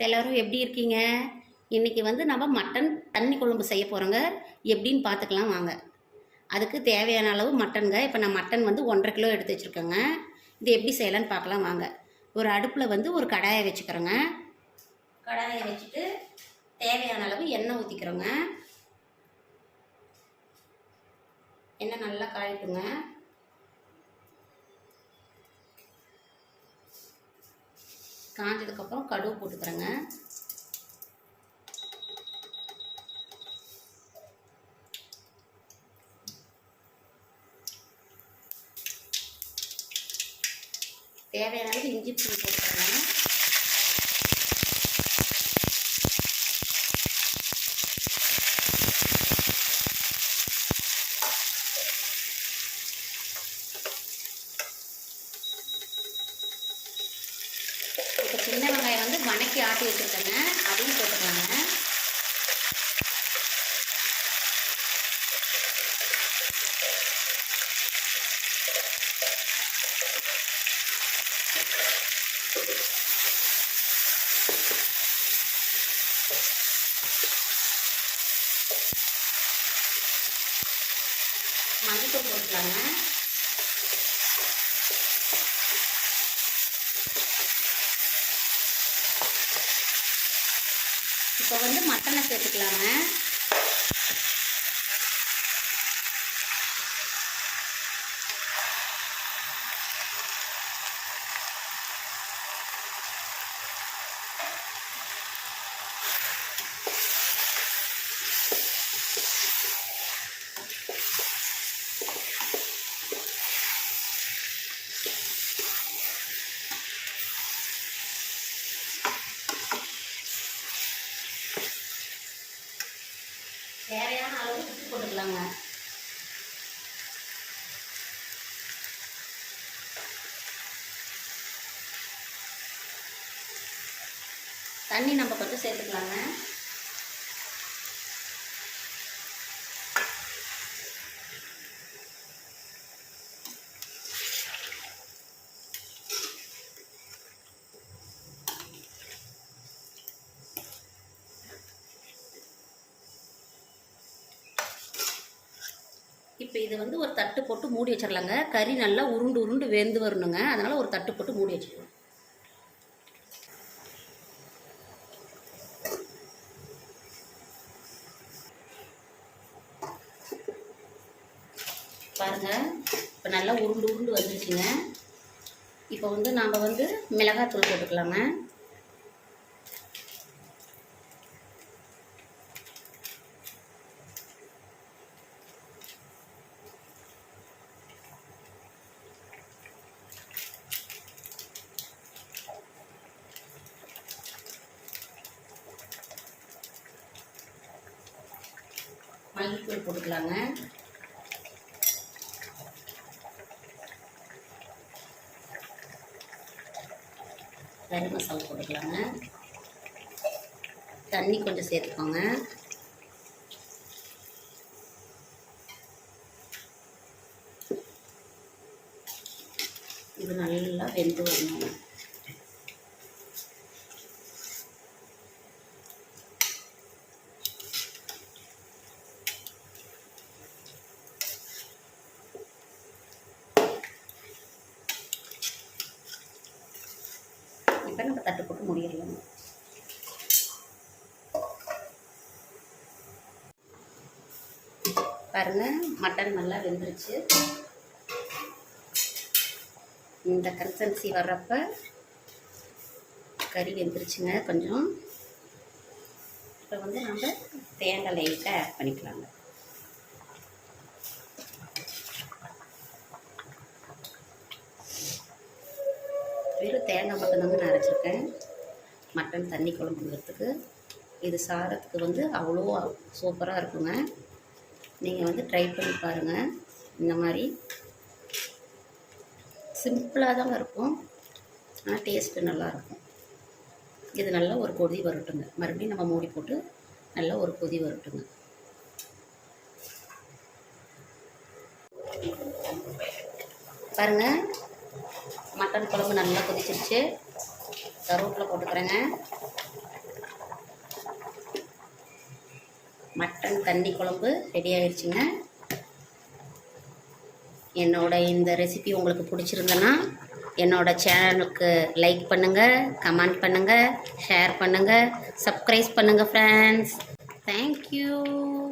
எல்லோரும் எப்படி இருக்கீங்க? இன்றைக்கி வந்து நம்ம மட்டன் தண்ணி குழம்பு செய்ய போகிறோங்க. எப்படின்னு பார்த்துக்கலாம் வாங்க. அதுக்கு தேவையான அளவு மட்டனுங்க. இப்போ நான் மட்டன் வந்து 1.5 கிலோ எடுத்து வச்சுருக்கேங்க. இது எப்படி செய்யலான்னு பார்க்கலாம் வாங்க. ஒரு அடுப்பில் வந்து ஒரு கடாயை வச்சுக்கிறோங்க. கடாயை வச்சுட்டு தேவையான அளவு எண்ணெய் ஊற்றிக்கிறோங்க. எண்ணெய் நல்லா காயட்டுங்க. காஞ்சதுக்கப்புறம் கடுகு போட்டுக்கிறேங்க. தேவையான அளவு இஞ்சி பூண்டு போட்டுக்கிறேங்க. இப்போ சின்ன வெங்காயம் வந்து வணக்கி ஆட்டி வச்சுருக்கேங்க, அதையும் போட்டுக்கலாங்க. மஞ்சள் போட்டுக்கலாங்க. இப்போ வந்து மட்டனை சேர்த்துக்கலாங்க. தேவையான அளவு உப்பு போட்டுக்கலாங்க. தண்ணி நம்ம கொஞ்சம் சேர்த்துக்கலாங்க. இப்போ இது வந்து ஒரு தட்டு போட்டு மூடி வச்சிடலாங்க. கறி நல்லா உருண்டு உருண்டு வெந்து வரணுங்க. அதனால் ஒரு தட்டு போட்டு மூடி வச்சுக்கலாம். பாருங்கள், இப்போ நல்லா உருண்டு உருண்டு வந்துருச்சுங்க. இப்போ வந்து நாம் வந்து மிளகாத்தூள் போட்டுக்கலாங்க. மல்லித்தூள் போட்டுக்கலாங்க. கறி மசாலா போட்டுக்கலாங்க. தண்ணி கொஞ்சம் சேர்த்துக்கோங்க. இது நல்லா வெந்து வரணும். இப்போ நம்ம தட்டு போட்டு முடியலாம். பாருங்கள், மட்டன் நல்லா வெந்துருச்சு. இந்த கன்சிஸ்டன்சி வர்றப்ப கறி வெந்துருச்சுங்க கொஞ்சம். இப்போ வந்து நம்ம தேங்காய் லைட்டாக ஆட் பண்ணிக்கலாங்க. வெறும் தேங்காய் மட்டும்தாங்க நான் அரைச்சிருக்கேன் மட்டன் தண்ணி குழம்புங்கிறதுக்கு. இது சாதத்துக்கு வந்து அவ்வளோ சூப்பராக இருக்குங்க. நீங்கள் வந்து ட்ரை பண்ணி பாருங்கள். இந்த மாதிரி சிம்பிளாக தாங்க இருக்கும், ஆனால் டேஸ்ட்டு நல்லாயிருக்கும். இது நல்லா ஒரு கொதி வரட்டுங்க. மறுபடியும் நம்ம மூடி போட்டு நல்லா ஒரு கொதி வரட்டுங்க. பாருங்கள், மட்டன் குழம்பு நல்லா கொதிச்சிருச்சு. கருவேப்பிலை போட்டுக்கிறேங்க. மட்டன் தண்ணி குழம்பு ரெடி ஆயிடுச்சுங்க. என்னோட இந்த ரெசிபி உங்களுக்கு பிடிச்சிருந்தனா என்னோட சேனலுக்கு லைக் பண்ணுங்கள், கமெண்ட் பண்ணுங்கள், ஷேர் பண்ணுங்கள், சப்ஸ்கிரைப் பண்ணுங்கள் ஃப்ரெண்ட்ஸ். தேங்க்யூ.